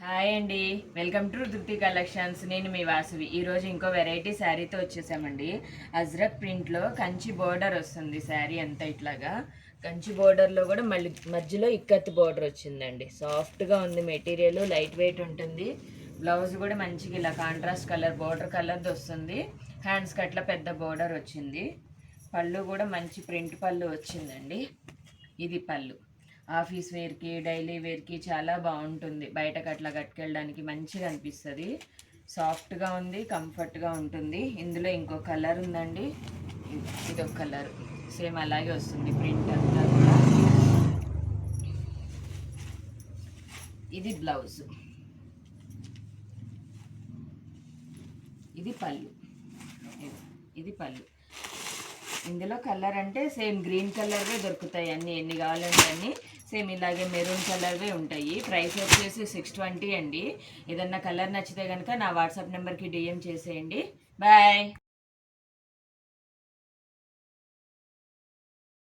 Hi అండి, welcome to తృప్తి collections. నేను మీ వాసవి. ఈరోజు ఇంకో వెరైటీ శారీతో వచ్చేసామండి. అజ్రక్ ప్రింట్లో కంచి బోర్డర్ వస్తుంది. శారీ అంతా ఇట్లాగా కంచి బోర్డర్లో కూడా మళ్ళీ మధ్యలో ఇక్కత్ బోర్డర్ వచ్చిందండి. సాఫ్ట్గా ఉంది మెటీరియల్, లైట్ వెయిట్ ఉంటుంది. బ్లౌజ్ కూడా మంచిగా ఇలా కాంట్రాస్ట్ కలర్ బోర్డర్ కలర్ది వస్తుంది. హ్యాండ్స్కి అట్లా పెద్ద బోర్డర్ వచ్చింది. పళ్ళు కూడా మంచి ప్రింట్ పళ్ళు వచ్చిందండి. ఇది పళ్ళు. ఆఫీస్ వేర్కి, డైలీ వేర్కి చాలా బాగుంటుంది. బయటకు అట్లా కట్టుకెళ్ళడానికి మంచిగా అనిపిస్తుంది. సాఫ్ట్గా ఉంది, కంఫర్ట్గా ఉంటుంది. ఇందులో ఇంకో కలర్ ఉందండి. ఇదొక కలర్ సేమ్ అలాగే వస్తుంది ప్రింట్ అంతా కూడా. ఇది బ్లౌజ్, ఇది పళ్ళు. ఇది పళ్ళు. ఇందులో కలర్ అంటే సేమ్ గ్రీన్ కలర్వే దొరుకుతాయి అన్నీ, ఎన్ని కావాలంటే అన్నీ. సేమ్ ఇలాగే మెరూన్ కలర్వే ఉంటాయి. ప్రైస్ వచ్చేసి 620 అండి. ఏదన్నా కలర్ నచ్చితే కనుక నా వాట్సాప్ నెంబర్కి డిఎం చేసేయండి. బాయ్.